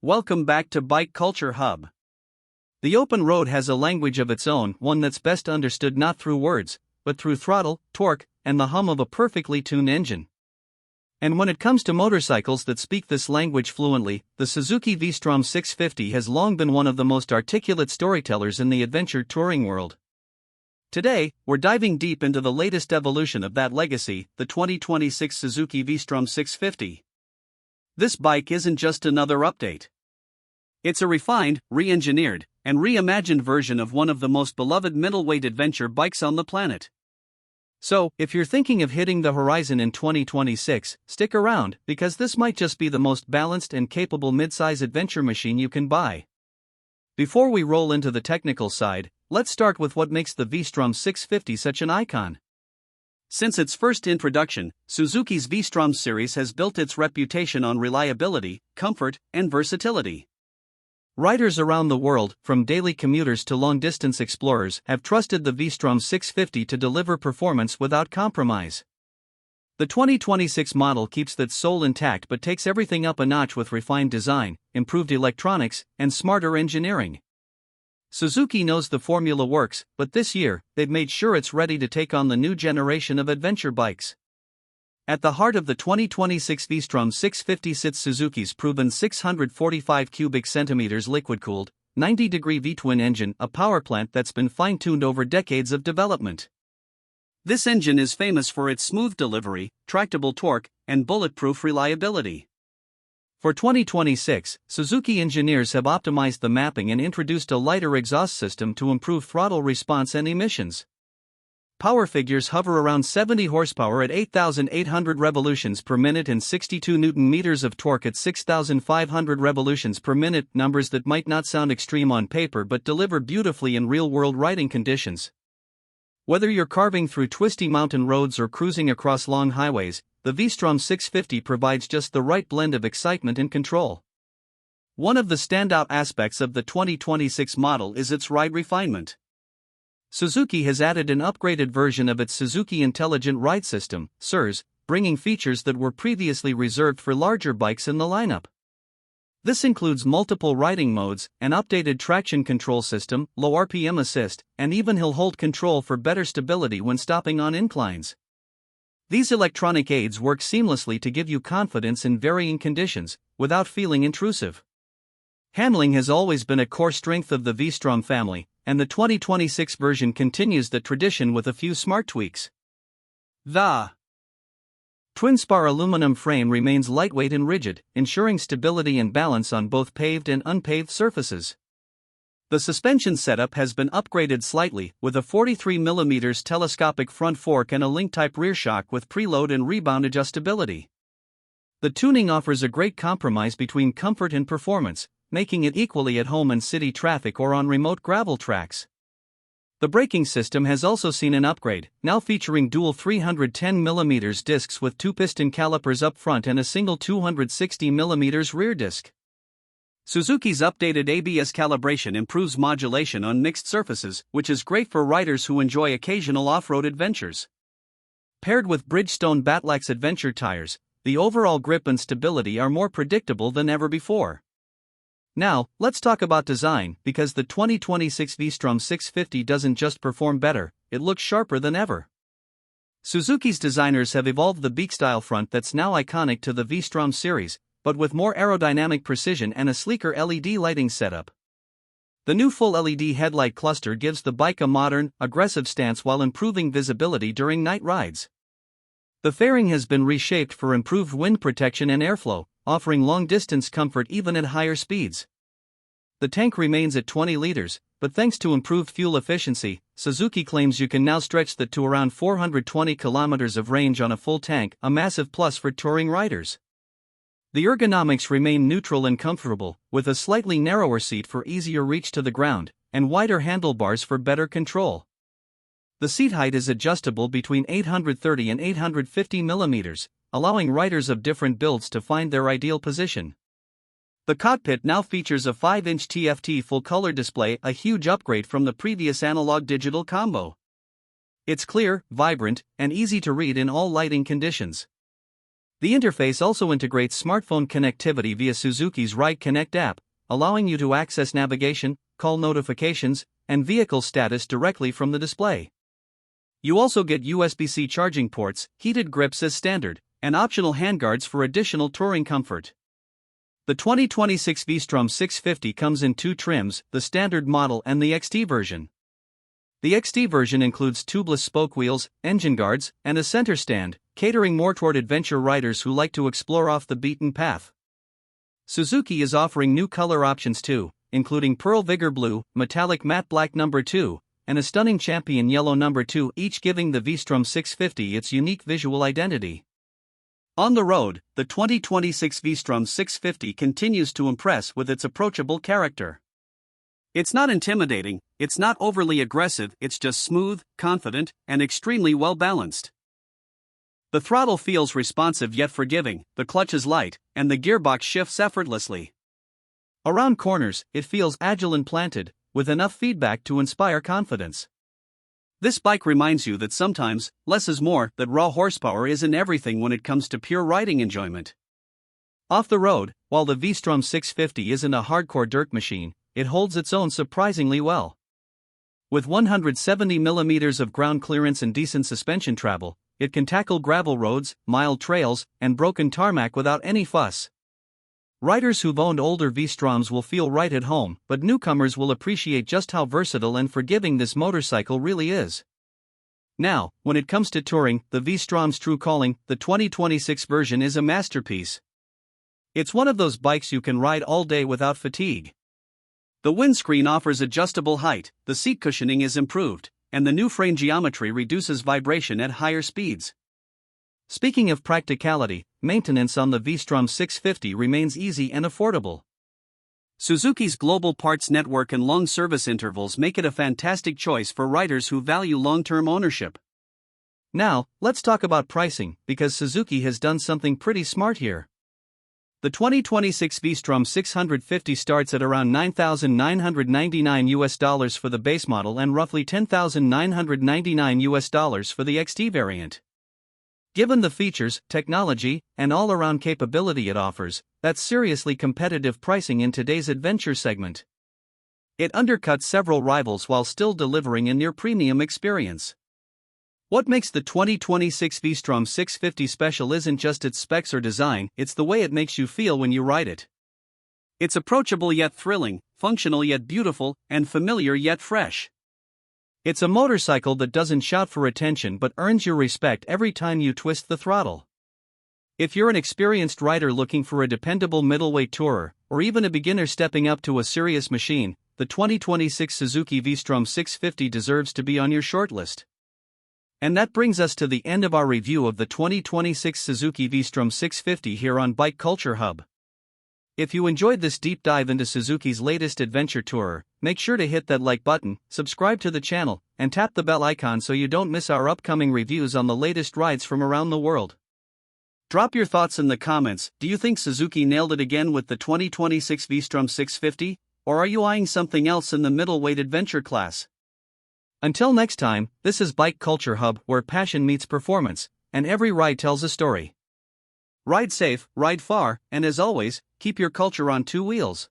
Welcome back to Bike Culture Hub. The open road has a language of its own, one that's best understood not through words, but through throttle, torque, and the hum of a perfectly tuned engine. And when it comes to motorcycles that speak this language fluently, the Suzuki V-Strom 650 has long been one of the most articulate storytellers in the adventure touring world. Today, we're diving deep into the latest evolution of that legacy, the 2026 Suzuki V-Strom 650. This bike isn't just another update. It's a refined, re-engineered, and reimagined version of one of the most beloved middleweight adventure bikes on the planet. So, if you're thinking of hitting the horizon in 2026, stick around, because this might just be the most balanced and capable mid-size adventure machine you can buy. Before we roll into the technical side, let's start with what makes the V-Strom 650 such an icon. Since its first introduction, Suzuki's V-Strom series has built its reputation on reliability, comfort, and versatility. Riders around the world, from daily commuters to long-distance explorers, have trusted the V-Strom 650 to deliver performance without compromise. The 2026 model keeps that soul intact but takes everything up a notch with refined design, improved electronics, and smarter engineering. Suzuki knows the formula works, but this year, they've made sure it's ready to take on the new generation of adventure bikes. At the heart of the 2026 V-Strom 650 sits Suzuki's proven 645 cubic centimeters liquid-cooled, 90-degree V-twin engine, a powerplant that's been fine-tuned over decades of development. This engine is famous for its smooth delivery, tractable torque, and bulletproof reliability. For 2026, Suzuki engineers have optimized the mapping and introduced a lighter exhaust system to improve throttle response and emissions. Power figures hover around 70 horsepower at 8,800 revolutions per minute and 62 Nm of torque at 6,500 revolutions per minute, numbers that might not sound extreme on paper but deliver beautifully in real-world riding conditions. Whether you're carving through twisty mountain roads or cruising across long highways, the V-Strom 650 provides just the right blend of excitement and control. One of the standout aspects of the 2026 model is its ride refinement. Suzuki has added an upgraded version of its Suzuki Intelligent Ride System, SIRS, bringing features that were previously reserved for larger bikes in the lineup. This includes multiple riding modes, an updated traction control system, low RPM assist, and even hill-hold control for better stability when stopping on inclines. These electronic aids work seamlessly to give you confidence in varying conditions, without feeling intrusive. Handling has always been a core strength of the V-Strom family, and the 2026 version continues the tradition with a few smart tweaks. The twin-spar aluminum frame remains lightweight and rigid, ensuring stability and balance on both paved and unpaved surfaces. The suspension setup has been upgraded slightly, with a 43mm telescopic front fork and a link-type rear shock with preload and rebound adjustability. The tuning offers a great compromise between comfort and performance, making it equally at home in city traffic or on remote gravel tracks. The braking system has also seen an upgrade, now featuring dual 310mm discs with two piston calipers up front and a single 260mm rear disc. Suzuki's updated ABS calibration improves modulation on mixed surfaces, which is great for riders who enjoy occasional off-road adventures. Paired with Bridgestone Batlax adventure tires, the overall grip and stability are more predictable than ever before. Now, let's talk about design, because the 2026 V-Strom 650 doesn't just perform better, it looks sharper than ever. Suzuki's designers have evolved the beak-style front that's now iconic to the V-Strom series, but with more aerodynamic precision and a sleeker LED lighting setup. The new full LED headlight cluster gives the bike a modern, aggressive stance while improving visibility during night rides. The fairing has been reshaped for improved wind protection and airflow, offering long-distance comfort even at higher speeds. The tank remains at 20 liters, but thanks to improved fuel efficiency, Suzuki claims you can now stretch that to around 420 kilometers of range on a full tank, a massive plus for touring riders. The ergonomics remain neutral and comfortable, with a slightly narrower seat for easier reach to the ground, and wider handlebars for better control. The seat height is adjustable between 830 and 850 millimeters, allowing riders of different builds to find their ideal position. The cockpit now features a 5-inch TFT full-color display, a huge upgrade from the previous analog-digital combo. It's clear, vibrant, and easy to read in all lighting conditions. The interface also integrates smartphone connectivity via Suzuki's Ride Connect app, allowing you to access navigation, call notifications, and vehicle status directly from the display. You also get USB-C charging ports, heated grips as standard, and optional handguards for additional touring comfort. The 2026 V-Strom 650 comes in two trims, the standard model and the XT version. The XT version includes tubeless spoke wheels, engine guards, and a center stand, catering more toward adventure riders who like to explore off the beaten path. Suzuki is offering new color options too, including Pearl Vigor Blue, Metallic Matte Black No. 2, and a stunning Champion Yellow No. 2, each giving the V-Strom 650 its unique visual identity. On the road, the 2026 V-Strom 650 continues to impress with its approachable character. It's not intimidating, it's not overly aggressive, it's just smooth, confident, and extremely well balanced. The throttle feels responsive yet forgiving, the clutch is light, and the gearbox shifts effortlessly. Around corners, it feels agile and planted, with enough feedback to inspire confidence. This bike reminds you that sometimes, less is more, that raw horsepower isn't everything when it comes to pure riding enjoyment. Off the road, while the V-Strom 650 isn't a hardcore dirt machine, it holds its own surprisingly well. With 170 mm of ground clearance and decent suspension travel, it can tackle gravel roads, mild trails, and broken tarmac without any fuss. Riders who've owned older V-Stroms will feel right at home, but newcomers will appreciate just how versatile and forgiving this motorcycle really is. Now, when it comes to touring, the V-Strom's true calling, the 2026 version is a masterpiece. It's one of those bikes you can ride all day without fatigue. The windscreen offers adjustable height, the seat cushioning is improved, and the new frame geometry reduces vibration at higher speeds. Speaking of practicality, maintenance on the V-Strom 650 remains easy and affordable. Suzuki's global parts network and long service intervals make it a fantastic choice for riders who value long-term ownership. Now, let's talk about pricing, because Suzuki has done something pretty smart here. The 2026 V-Strom 650 starts at around $9,999 for the base model and roughly $10,999 for the XT variant. Given the features, technology, and all-around capability it offers, that's seriously competitive pricing in today's adventure segment. It undercuts several rivals while still delivering a near-premium experience. What makes the 2026 V-Strom 650 special isn't just its specs or design, it's the way it makes you feel when you ride it. It's approachable yet thrilling, functional yet beautiful, and familiar yet fresh. It's a motorcycle that doesn't shout for attention but earns your respect every time you twist the throttle. If you're an experienced rider looking for a dependable middleweight tourer, or even a beginner stepping up to a serious machine, the 2026 Suzuki V-Strom 650 deserves to be on your shortlist. And that brings us to the end of our review of the 2026 Suzuki V-Strom 650 here on Bike Culture Hub. If you enjoyed this deep dive into Suzuki's latest adventure tourer, make sure to hit that like button, subscribe to the channel, and tap the bell icon so you don't miss our upcoming reviews on the latest rides from around the world. Drop your thoughts in the comments. Do you think Suzuki nailed it again with the 2026 V-Strom 650, or are you eyeing something else in the middleweight adventure class? Until next time, this is Bike Culture Hub, where passion meets performance, and every ride tells a story. Ride safe, ride far, and as always, keep your culture on two wheels.